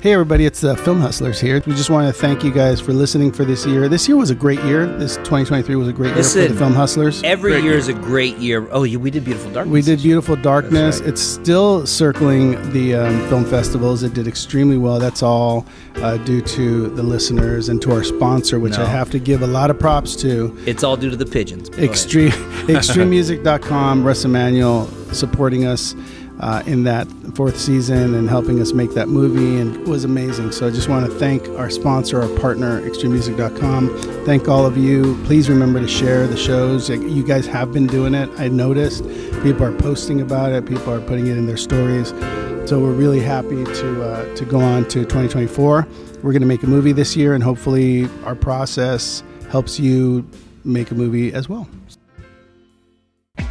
Hey everybody, it's the Film Hustlers here. We just want to thank you guys for listening for this year. This year was a great year. This 2023 was a great year for the Film Hustlers. Every year is a great year. Oh, we did Beautiful Darkness. We did Beautiful Darkness. Right. It's still circling the film festivals. It did extremely well. That's all due to the listeners and to our sponsor, which I have to give a lot of props to. It's all due to the pigeons. Extrememusic.com, Russ Emanuel supporting us in that fourth season and helping us make that movie, and it was amazing. So I just want to thank our sponsor, our partner, extrememusic.com. Thank all of you. Please remember to share the shows. You guys have been doing it. I noticed people are posting about it. People are putting it in their stories. So we're really happy to go on to 2024. We're going to make a movie this year, and hopefully our process helps you make a movie as well.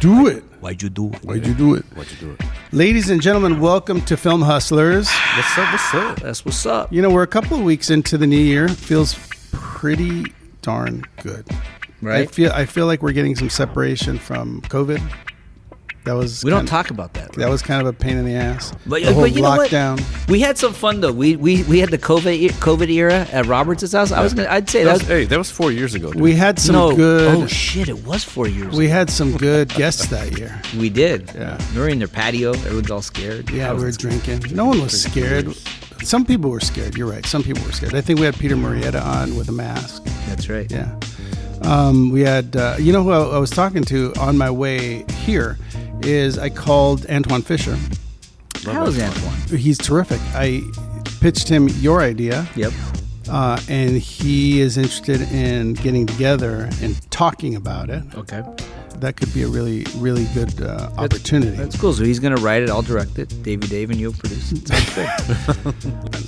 Do it. Why'd you do it? Why'd you do it? Why'd you do it? Ladies and gentlemen, welcome to Film Hustlers. What's up? What's up? That's what's up. You know, we're a couple of weeks into the new year. Feels pretty darn good. Right? I feel like we're getting some separation from COVID. We don't talk about that. That was kind of a pain in the ass. But the whole you know lockdown. what? We had some fun though. We had the COVID era at Roberts' house. I'd say that was 4 years ago. Dude. We had some good. Oh shit! It was 4 years. We had some good guests that year. We did. Yeah. We were in their patio. Everyone's all scared. Yeah, we were drinking. No one was scared. Some people were scared. You're right. Some people were scared. I think we had Peter Murrieta on with a mask. That's right. Yeah. We had, you know who I was talking to on my way here is I called Antoine Fisher. How's Antoine? He's terrific. I pitched him your idea. Yep. And he is interested in getting together and talking about it. Okay. That could be a really, really good opportunity. That's cool. So he's going to write it. I'll direct it. Dave and you'll produce it. Sounds good.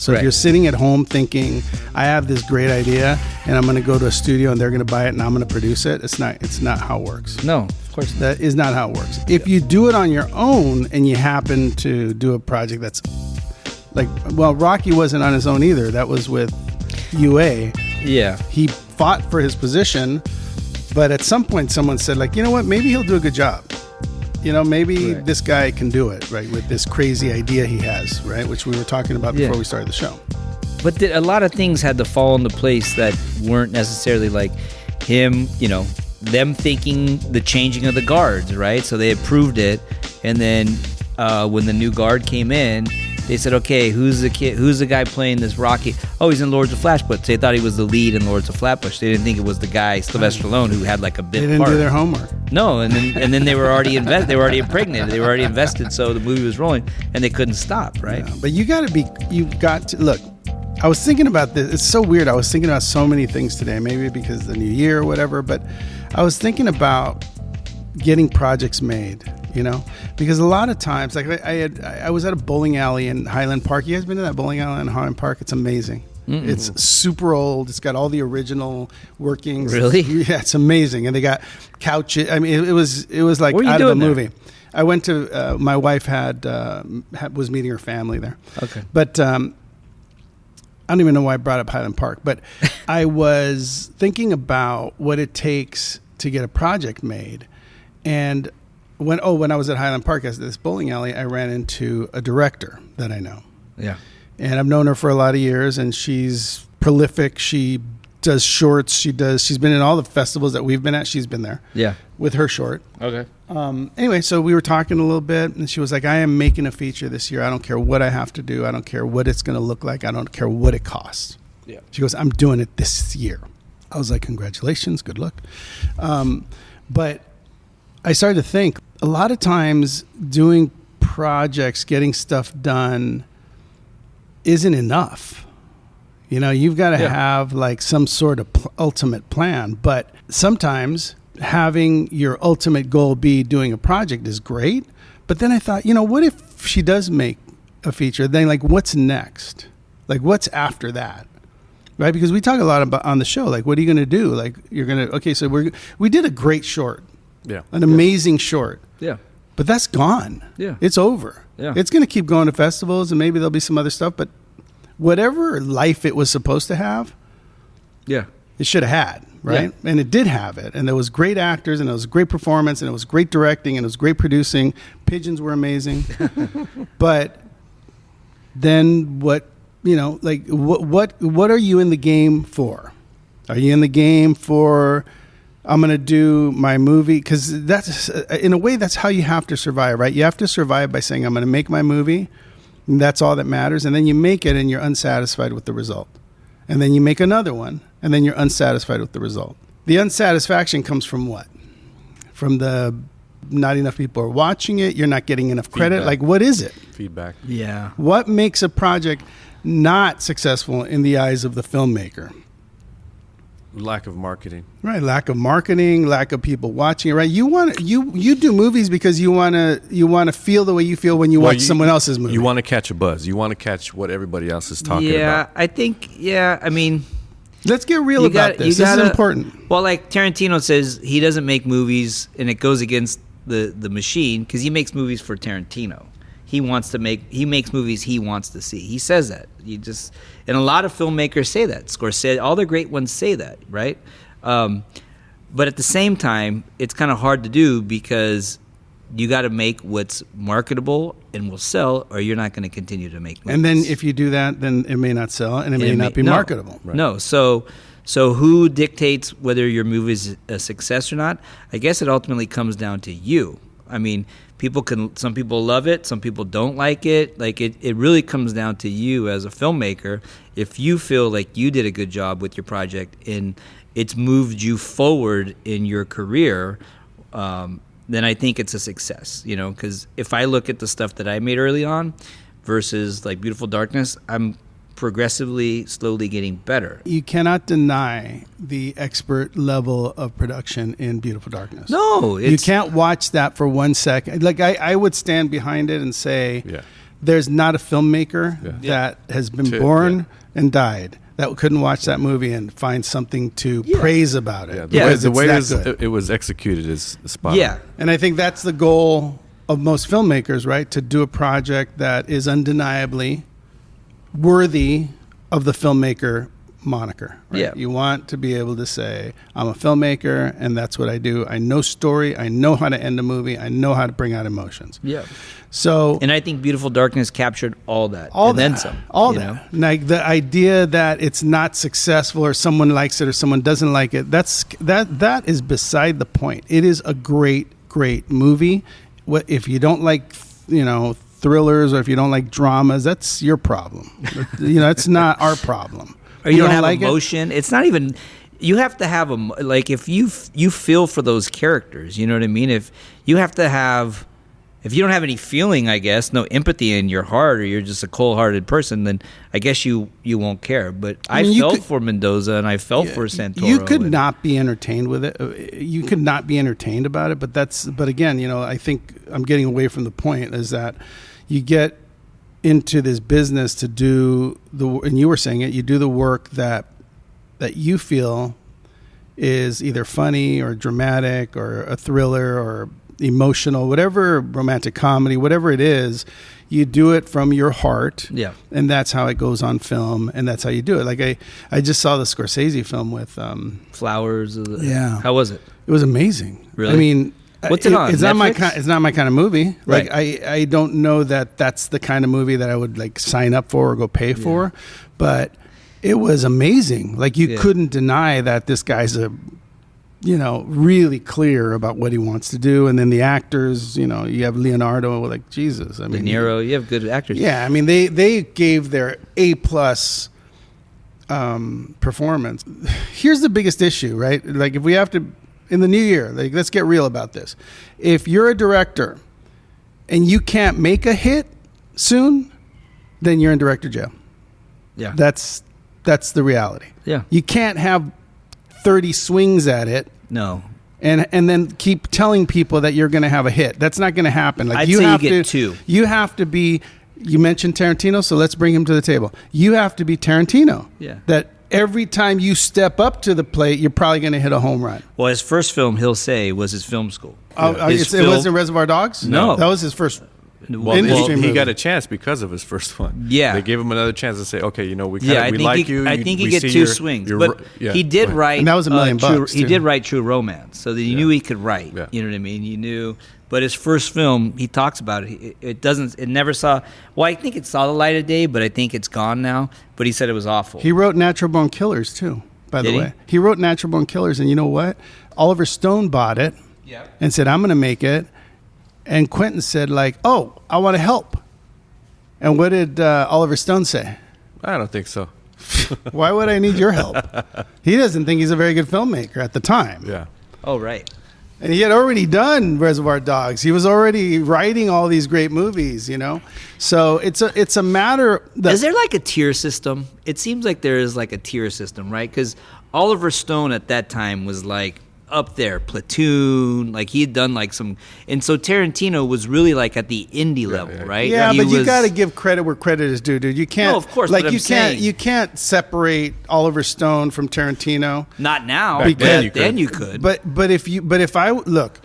So if you're sitting at home thinking, I have this great idea and I'm going to go to a studio and they're going to buy it and I'm going to produce it, it's not how it works. No, of course not. That is not how it works. If you do it on your own and you happen to do a project that's like, well, Rocky wasn't on his own either. That was with UA. Yeah. He fought for his position, but at some point someone said, like, you know what, maybe he'll do a good job. You know, maybe this guy can do it, right, with this crazy idea he has, right, which we were talking about before we started the show. But a lot of things had to fall into place that weren't necessarily like him, you know, them thinking the changing of the guards, right? So they approved it, and then when the new guard came in, they said, okay, who's the guy playing this Rocky? Oh, he's in Lords of Flatbush. They thought he was the lead in Lords of Flatbush. They didn't think it was the guy, Sylvester Stallone, who had like a bit part. They didn't do their homework. No, and then they were already they were already impregnated. They were already invested, so the movie was rolling, and they couldn't stop, right? Yeah, but you got to look. I was thinking about this. It's so weird. I was thinking about so many things today, maybe because of the new year or whatever, but I was thinking about getting projects made, you know, because a lot of times, like I was at a bowling alley in Highland Park. You guys been to that bowling alley in Highland Park? It's amazing. Mm-mm. It's super old. It's got all the original workings. Really? Yeah, it's amazing. And they got couches. I mean, it was like out of a movie. I went to my wife was meeting her family there. Okay. But I don't even know why I brought up Highland Park, but I was thinking about what it takes to get a project made. And when I was at Highland Park at this bowling alley, I ran into a director that I know. Yeah. And I've known her for a lot of years, and she's prolific. She does shorts. She's been in all the festivals that we've been at. She's been there. Yeah. With her short. Okay. Anyway, so we were talking a little bit, and she was like, I am making a feature this year. I don't care what I have to do. I don't care what it's going to look like. I don't care what it costs. Yeah. She goes, I'm doing it this year. I was like, congratulations. Good luck. But I started to think a lot of times doing projects, getting stuff done isn't enough. You know, you've got to have like some sort of ultimate plan, but sometimes having your ultimate goal be doing a project is great. But then I thought, you know, what if she does make a feature? Then like, what's next? Like, what's after that? Right? Because we talk a lot about on the show, like, what are you going to do? Like, you're going to, okay, so we did a great short. Yeah. An amazing short. Yeah. But that's gone. Yeah. It's over. Yeah. It's going to keep going to festivals, and maybe there'll be some other stuff, but whatever life it was supposed to have, yeah, it should have had, right? Yeah. And it did have it. And there was great actors, and it was great performance, and it was great directing, and it was great producing. Pigeons were amazing. But then what like what are you in the game for? Are you in the game for, I'm going to do my movie? Because that's, in a way, that's how you have to survive, right? You have to survive by saying, I'm going to make my movie, and that's all that matters. And then you make it, and you're unsatisfied with the result. And then you make another one, and then you're unsatisfied with the result. The unsatisfaction comes from what? From the not enough people are watching it, you're not getting enough credit. Feedback. Like, what is it? Feedback. Yeah. What makes a project not successful in the eyes of the filmmaker? Lack of marketing. Right, lack of marketing, lack of people watching it. Right, you do movies because you want to feel the way you feel when you watch someone else's movie. You want to catch a buzz. You want to catch what everybody else is talking Yeah, about. I think. Yeah, I mean, let's get real about this. This is important. Well, like Tarantino says, he doesn't make movies, and it goes against the machine because he makes movies for Tarantino. He makes movies he wants to see. He says that. And a lot of filmmakers say that. Scorsese, all the great ones say that, right? But at the same time, it's kind of hard to do because you got to make what's marketable and will sell, or you're not going to continue to make movies. And then if you do that, then it may not sell, and it may not be marketable. Right. No, so who dictates whether your movie is a success or not? I guess it ultimately comes down to you. I mean, some people love it, some people don't like it. Like it really comes down to you as a filmmaker. If you feel like you did a good job with your project and it's moved you forward in your career, then I think it's a success, because if I look at the stuff that I made early on versus like Beautiful Darkness, I'm progressively, slowly getting better. You cannot deny the expert level of production in Beautiful Darkness. No. You can't watch that for 1 second. Like I would stand behind it and say, there's not a filmmaker that has been born and died that couldn't watch that movie and find something to praise about it. The way it was executed is spot on. Yeah. And I think that's the goal of most filmmakers, right? To do a project that is undeniably worthy of the filmmaker moniker. Right? Yeah. You want to be able to say, I'm a filmmaker and that's what I do. I know story. I know how to end a movie. I know how to bring out emotions. Yeah. So, and I think Beautiful Darkness captured all that. Then some. All that. Like the idea that it's not successful or someone likes it or someone doesn't like it, that is beside the point. It is a great movie. If you don't like, thrillers, or if you don't like dramas, that's your problem. It's not our problem. Or you don't have like emotion. It's not even. You have to have if you feel for those characters. You know what I mean? If you don't have any feeling, I guess, no empathy in your heart, or you're just a cold-hearted person, then I guess you won't care. But I felt for Mendoza and I felt for Santoro. You could not be entertained with it. You could not be entertained about it. But again, I think I'm getting away from the point. Is that you get into this business to do and you were saying it. You do the work that you feel is either funny or dramatic or a thriller or emotional, whatever, romantic comedy, whatever it is, you do it from your heart. Yeah. And that's how it goes on film, and that's how you do it. Like I just saw the Scorsese film with Flowers. Yeah. How was it? It was amazing. Really? I mean, what's it on? It's not my kind of movie. Right. Like I don't know that that's the kind of movie that I would like sign up for or go pay for, but it was amazing. Like you couldn't deny that this guy's really clear about what he wants to do. And then the actors, you have Leonardo, like Jesus. I mean, De Niro, you have good actors. Yeah, I mean, they gave their A+ performance. Here's the biggest issue, right? Like if we have to, in the new year, like let's get real about this. If you're a director and you can't make a hit soon, then you're in director jail. Yeah. That's the reality. Yeah. You can't have 30 swings at it. No. And then keep telling people that you're going to have a hit. That's not going to happen. Like I'd say you get two. You have to be. You mentioned Tarantino, so let's bring him to the table. You have to be Tarantino. Yeah. That every time you step up to the plate, you're probably going to hit a home run. Well, his first film, he'll say, was his film school. It wasn't Reservoir Dogs? No. That was his first Well, Industry he movie. got a chance because of his first one. Yeah. They gave him another chance to say, okay, we I think like he, you. I think he we get see two your- swings, your- but yeah, he did go ahead. write. And that was $1 million bucks, He too. did write True Romance, so that you knew he could write. Yeah. You know what I mean? You knew. But his first film, he talks about it. It doesn't. It never saw. Well, I think it saw the light of day, but I think it's gone now. But he said it was awful. He wrote Natural Born Killers too, by Did the he? way. He wrote Natural Born Killers, and you know what? Oliver Stone bought it and said, I'm going to make it. And Quentin said, like, oh, I want to help. And what did Oliver Stone say? I don't think so. Why would I need your help? He doesn't think he's a very good filmmaker at the time. Yeah. Oh, right. And he had already done Reservoir Dogs. He was already writing all these great movies, So it's a matter that Is there like a tier system? It seems like there is like a tier system, right? Because Oliver Stone at that time was like up there, Platoon, like he had done like some, and so Tarantino was really like at the indie level, right? Yeah, He but you was- got to give credit where credit is due, dude. You can't. No, of course, Like but I'm you can't. saying- You can't separate Oliver Stone from Tarantino. not now, Back then but you then could. you could. But if I look,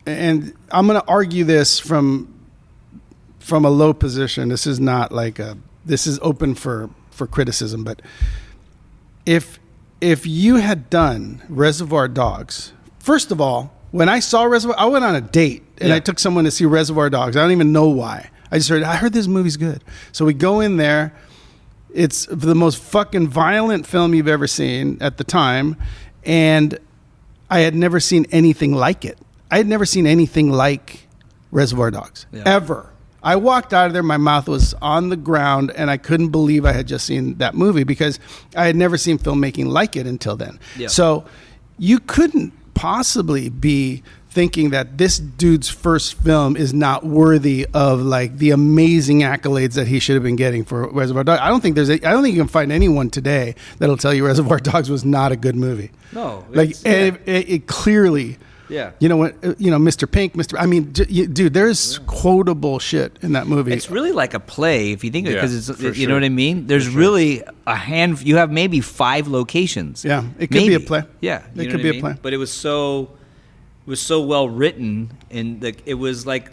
and I'm going to argue this from a low position. This is not like this is open for criticism. But if you had done Reservoir Dogs, first of all, when I saw Reservoir, I went on a date and Yeah. I took someone to see Reservoir Dogs. I don't even know why. I heard this movie's good. So we go in there. It's the most fucking violent film you've ever seen at the time. And I had never seen anything like it. I had never seen anything like Reservoir Dogs, Yeah. ever. I walked out of there, my mouth was on the ground, and I couldn't believe I had just seen that movie because I had never seen filmmaking like it until then. Yeah. So you couldn't possibly be thinking that this dude's first film is not worthy of like the amazing accolades that he should have been getting for Reservoir Dogs. I don't think you can find anyone today that'll tell you Reservoir Dogs was not a good movie. No, Like it's- yeah. it clearly. Yeah. You know what? Mr. Pink, dude, there's quotable shit in that movie. It's really like a play if you think of it, Yeah, because it's for you know sure. what I mean. There's really a hand. You have maybe 5 locations. Yeah, it could be a Maybe. play. Yeah, It you know could what be I a mean? play. But it was so well written, and it was like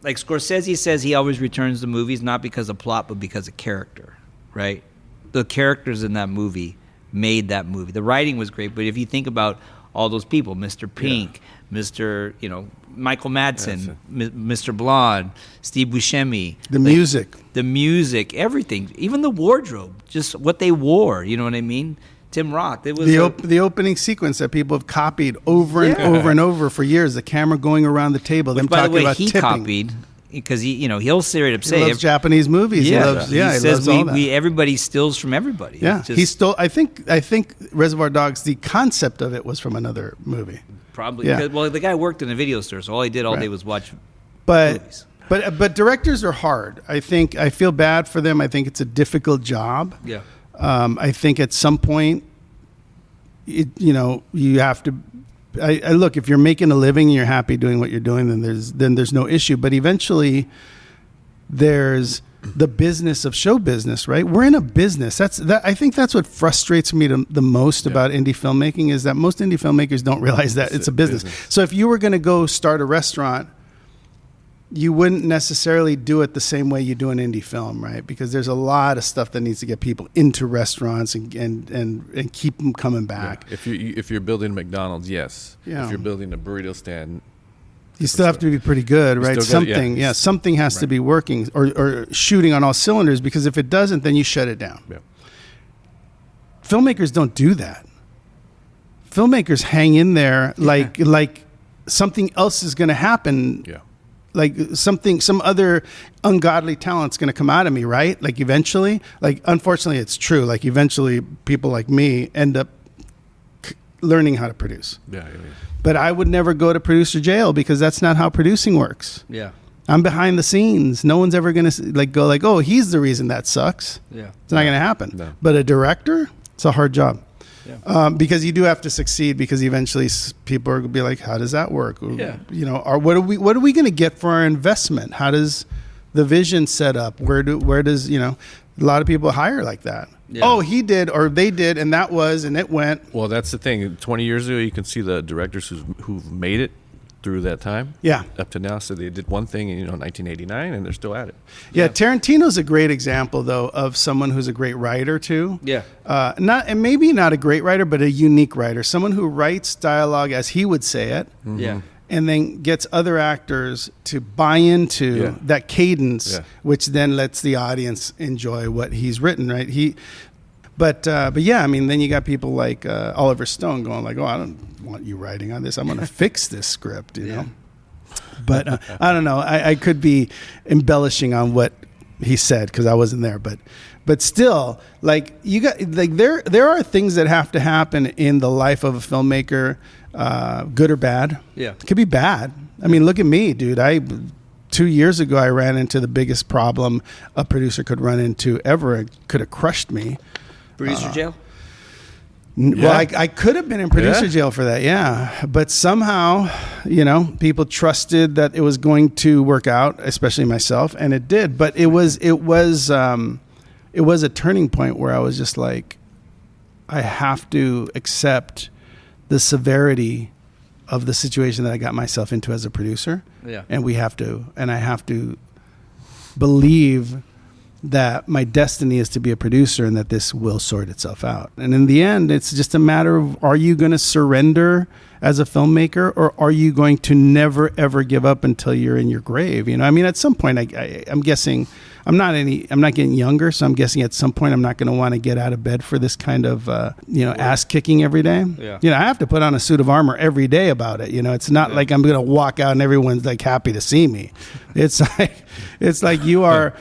Scorsese says he always returns to movies not because of plot but because of character, right? The characters in that movie made that movie. The writing was great, but if you think about all those people, Mr. Pink, Mr. Michael Madsen, Mr. Blonde, Steve Buscemi, the music. everything, even the wardrobe, just what they wore. You know what I mean? Tim Roth. It was The opening sequence that people have copied over and over and over for years. The camera going around the table, them by the talking way, about he tipping. copied because he'll straight up He say loves Japanese movies. Yeah, He loves, he he says loves all that. everybody steals from everybody. Yeah, It's just he stole. I think Reservoir Dogs. The concept of it was from another movie, probably. Yeah. Because, well, the guy worked in a video store, so all he did all day was watch but movies. but directors are hard. I feel bad for them. I think it's a difficult job. Yeah. I think at some point, you have to. I look, if you're making a living and you're happy doing what you're doing, then there's no issue. But eventually, there's the business of show business, right? We're in a business. I think that's what frustrates me the most about indie filmmaking is that most indie filmmakers don't realize that it's a business. So if you were going to go start a restaurant, you wouldn't necessarily do it the same way you do an indie film, right? Because there's a lot of stuff that needs to get people into restaurants and keep them coming back. Yeah. If you're building McDonald's, yes. Yeah. If you're building a burrito stand, You still have to be pretty good, right? still gotta- yeah. Something has to be working or shooting on all cylinders, because if it doesn't, then you shut it down. yeah. Filmmakers don't do that. Filmmakers hang in there like something else is going to happen. Yeah. Like some other ungodly talent's going to come out of me, right? Like eventually, unfortunately it's true. Like eventually people like me end up learning how to produce. Yeah. But I would never go to producer jail because that's not how producing works. Yeah. I'm behind the scenes. No one's ever going to go like, oh, he's the reason that sucks. Yeah. It's not going to happen. No. But a director, it's a hard job. Yeah. Because you do have to succeed, because eventually people are going to be like, how does that work? Yeah. Or what are we going to get for our investment? How does the vision set up? Where does, a lot of people hire like that. Yeah. Oh, he did, or they did, and it went. Well, that's the thing. 20 years ago, you can see the directors who've made it, through that time. Yeah. Up to now. So they did one thing in 1989, and they're still at it. Yeah, Tarantino's a great example, though, of someone who's a great writer too. Yeah. And maybe not a great writer, but a unique writer. Someone who writes dialogue as he would say it, Yeah. and then gets other actors to buy into that cadence, which then lets the audience enjoy what he's written. Right? But yeah, I mean, then you got people like Oliver Stone going like, "Oh, I don't want you writing on this. I'm going to fix this script," you know. But I don't know. I could be embellishing on what he said because I wasn't there. But still, like you got like there are things that have to happen in the life of a filmmaker, good or bad. Yeah. It could be bad. I mean, look at me, dude. 2 years ago, I ran into the biggest problem a producer could run into ever. It could have crushed me. Producer jail? Well, I could have been in producer jail for that, yeah. But somehow, people trusted that it was going to work out, especially myself, and it did. But it was a turning point where I was just like, I have to accept the severity of the situation that I got myself into as a producer. Yeah. And I have to believe that my destiny is to be a producer and that this will sort itself out. And in the end, it's just a matter of, are you going to surrender as a filmmaker, or are you going to never, ever give up until you're in your grave? I mean, at some point, I'm guessing I'm not getting younger. So I'm guessing at some point I'm not going to want to get out of bed for this kind of, ass kicking every day. Yeah. I have to put on a suit of armor every day about it. It's not like I'm going to walk out and everyone's like happy to see me. It's like you are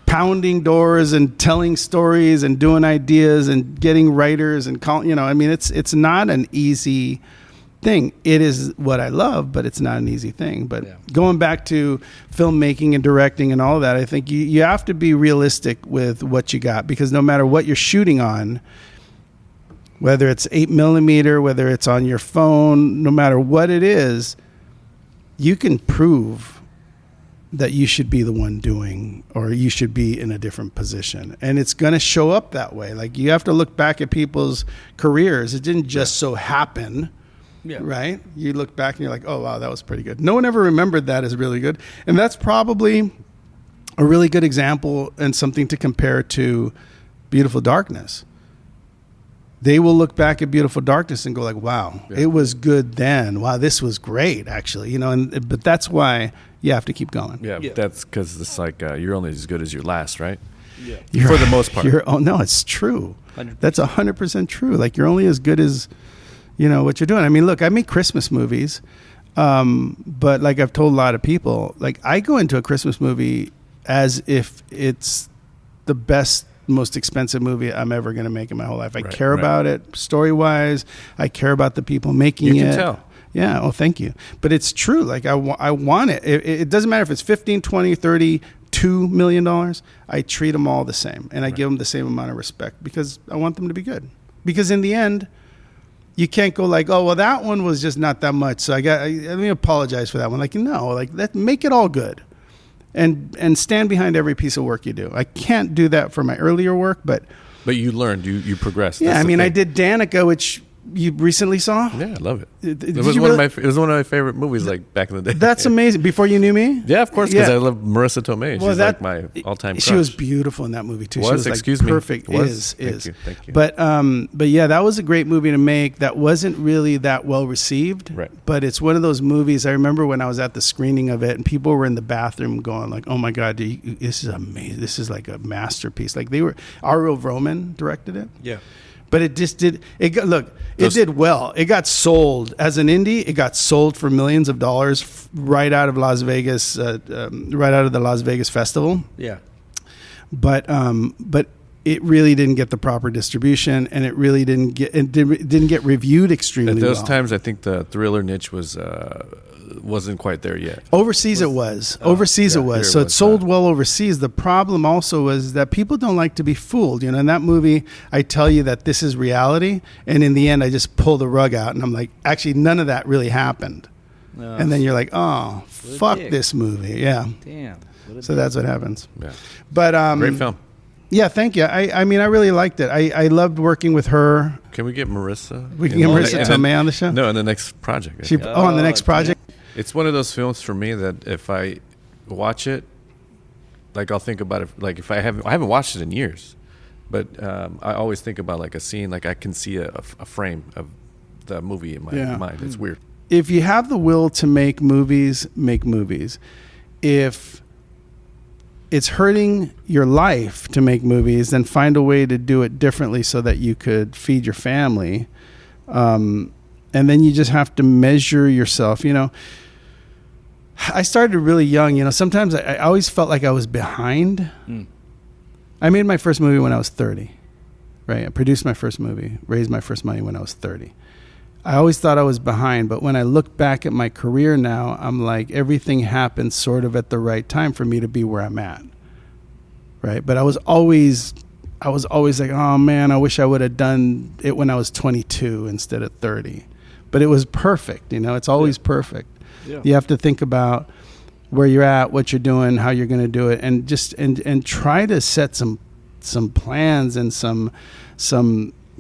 pounding doors and telling stories and doing ideas and getting writers and I mean, it's not an easy thing. It is what I love, but it's not an easy thing. But going back to filmmaking and directing and all of that, I think you have to be realistic with what you got, because no matter what you're shooting on, whether it's 8mm, whether it's on your phone, no matter what it is, you can prove that you should be the one doing, or you should be in a different position. And it's going to show up that way. Like, you have to look back at people's careers. It didn't just so happen, right? You look back and you're like, oh, wow, that was pretty good. No one ever remembered that as really good. And that's probably a really good example and something to compare to Beautiful Darkness. They will look back at Beautiful Darkness and go like, wow, it was good then. Wow, this was great, actually. But that's why you have to keep going. Yeah. That's because it's like you're only as good as your last, right? Yeah. For the most part. No, it's true. 100%. That's 100% true. Like, you're only as good as, what you're doing. I mean, look, I make Christmas movies, but like I've told a lot of people, like, I go into a Christmas movie as if it's the best, most expensive movie I'm ever going to make in my whole life. I care about it story-wise. I care about the people making it. You can tell. Yeah. Oh, thank you. But it's true. Like, I want it. It doesn't matter if it's 15, 20, 30, $2 million. I treat them all the same. And I give them the same amount of respect because I want them to be good. Because in the end, you can't go like, oh, well, that one was just not that much. So let me apologize for that one. Like, no, like, make it all good. And stand behind every piece of work you do. I can't do that for my earlier work, but you learned, you progressed. Yeah, I mean, I did Danica, which you recently saw. Yeah, I love it. It was one of my favorite movies, like back in the day. That's amazing. Before you knew me? Yeah, of course, because I love Marissa Tomei. She's like my all-time crush. She was beautiful in that movie too. She was like perfect. Thank you. But yeah, that was a great movie to make. That wasn't really that well received. Right. But it's one of those movies. I remember when I was at the screening of it, and people were in the bathroom going like, "Oh my God, this is amazing! This is like a masterpiece." Like, Ariel Roman directed it. Yeah. But it just did. It did well. It got sold as an indie. It got sold for millions of dollars right out of Las Vegas, right out of the Las Vegas festival. Yeah. But it really didn't get the proper distribution, and it really didn't get reviewed extremely well. At those times, I think the thriller niche wasn't quite there yet. Overseas it was. So it sold well overseas. The problem also was that people don't like to be fooled. In that movie, I tell you that this is reality, and in the end, I just pull the rug out, and I'm like, actually, none of that really happened. No. And then you're like, oh, fuck this movie. Yeah. Damn. So that's what happens. Yeah. But great film. Yeah, thank you. I mean, I really liked it. I loved working with her. Can we get Marissa? We can get Marissa Tomei on the show? No, on the next project. On the next project? It's one of those films for me that if I watch it, like I'll think about it. Like if I haven't watched it in years, but I always think about like a scene. Like I can see a frame of the movie in my mind. It's weird. If you have the will to make movies, make movies. If it's hurting your life to make movies, then find a way to do it differently so that you could feed your family. And then you just have to measure yourself. You know, I started really young. You know, sometimes I always felt like I was behind. I made my first movie when I was 30, right? I produced my first movie, raised my first money when I was 30. I always thought I was behind, but when I look back at my career now, I'm like, everything happened sort of at the right time for me to be where I'm at, right? But I was always like, oh man, I wish I would have done it when I was 22 instead of 30. But it was perfect, you know, it's always perfect. Yeah. You have to think about where you're at, what you're doing, how you're going to do it, and just and try to set some plans and some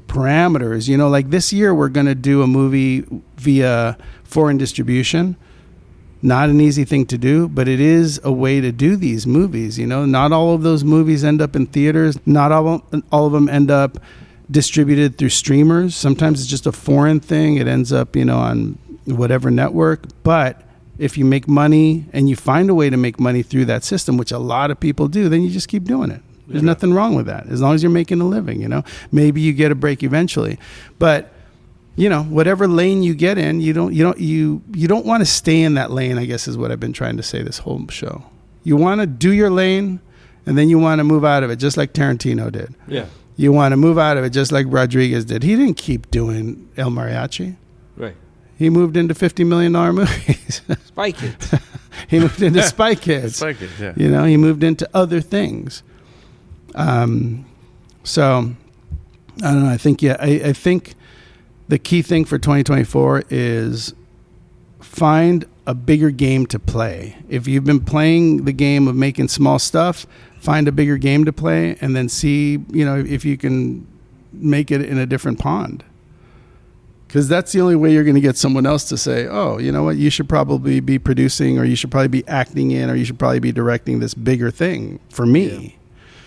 parameters. You know, like this year we're going to do a movie via foreign distribution. Not an easy thing to do, but it is a way to do these movies. You know, not all of those movies end up in theaters. Not all of them end up distributed through streamers. Sometimes it's just a foreign thing. It ends up, you know, on whatever network. But if you make money and you find a way to make money through that system, which a lot of people do, then you just keep doing it. There's nothing wrong with that, as long as you're making a living, you know. Maybe you get a break eventually, but you know, whatever lane you get in, you don't want to stay in that lane, I guess is what I've been trying to say this whole show. You want to do your lane, and then you want to move out of it, just like Tarantino did. Yeah. You want to move out of it, just like Rodriguez did. He didn't keep doing El Mariachi. Right. He moved into $50 million movies. Spy Kids. He moved into Spy Kids. Spy Kids, yeah. You know, he moved into other things. So I don't know. I think the key thing for 2024 is find a bigger game to play. If you've been playing the game of making small stuff, find a bigger game to play, and then see, you know, if you can make it in a different pond. Because that's the only way you're going to get someone else to say, oh, you know what, you should probably be producing, or you should probably be acting in, or you should probably be directing this bigger thing for me.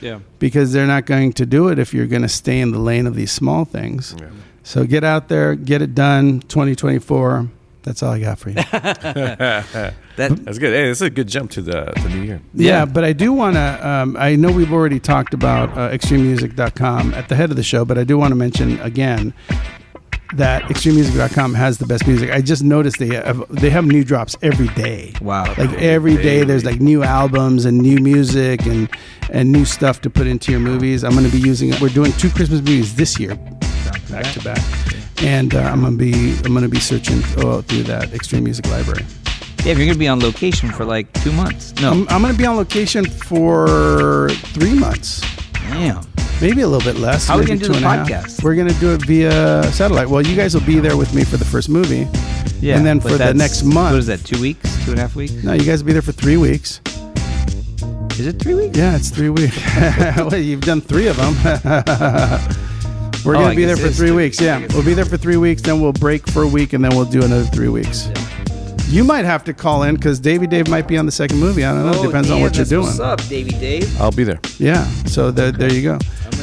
Yeah. Because they're not going to do it if you're going to stay in the lane of these small things. Yeah. So get out there, get it done, 2024. That's all I got for you. That's good. Hey, this is a good jump to the new year. Yeah, but I do want to, I know we've already talked about extrememusic.com at the head of the show, but I do want to mention again that extrememusic.com has the best music. I just noticed they have new drops every day. Wow. Like every day there's like new albums and new music and new stuff to put into your movies. I'm going to be using it. We're doing 2 Christmas movies this year, back to back. And I'm going to be searching through that Extreme Music library. Yeah, you're going to be on location for like 2 months. No. I'm going to be on location for 3 months. Damn. Maybe a little bit less. How are we going to do the 2.5. podcast? We're going to do it via satellite. Well, you guys will be there with me for the first movie. Yeah. And then for the next month. What is that, 2 weeks? 2.5 weeks? No, you guys will be there for 3 weeks. Is it 3 weeks? Yeah, it's 3 weeks. Well, you've done 3 of them. We're going to be there for 3 weeks. Yeah. We'll be there for 3 weeks. Then we'll break for a week. And then we'll do another 3 weeks. Yeah. You might have to call in because Dave might be on the second movie. I don't know. It depends on what you're doing. What's up, Dave? I'll be there. Yeah. So there you go.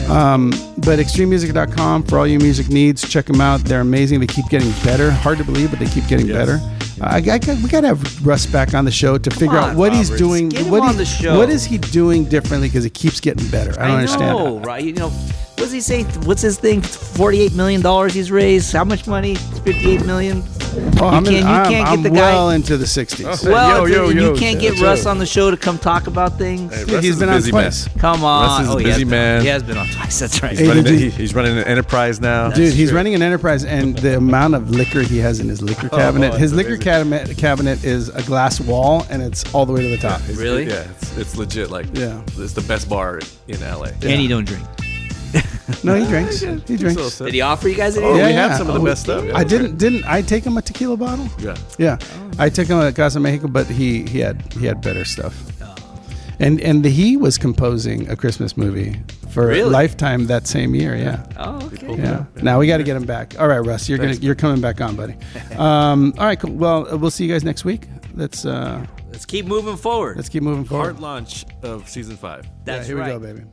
But extrememusic.com for all your music needs. Check them out. They're amazing. They keep getting better. Hard to believe, but they keep getting better. We got to have Russ back on the show to figure out what he's doing. Get him on the show. What is he doing differently? Because it keeps getting better. I don't understand. Oh, right. You know, what does he say? What's his thing? $48 million he's raised. How much money? $58 million. Oh, I'm well into the 60s. Well, you can't get Russ on the show to come talk about things. Hey, he's been on twice. Come on. Russ is a busy man. He has been on twice. That's right. He's running an enterprise now. Dude, he's running an enterprise, and the amount of liquor he has in his liquor cabinet. His liquor cabinet is a glass wall, and it's all the way to the top. Really? Yeah, it's legit. Like, it's the best bar in LA. And you don't drink. No, he drinks. He drinks. Did he offer you guys anything? anything? We have some of the best stuff. I didn't I take him a tequila bottle? Yeah. I took him a Casa Mexico, but he had better stuff. And he was composing a Christmas movie for Lifetime that same year. Yeah. Oh, okay. Yeah. Now we got to get him back. All right, Russ, you're coming back on, buddy. All right, cool. Well, we'll see you guys next week. let's Let's keep moving forward. keep moving forward. Hard launch of season 5. That's here right. we go, baby.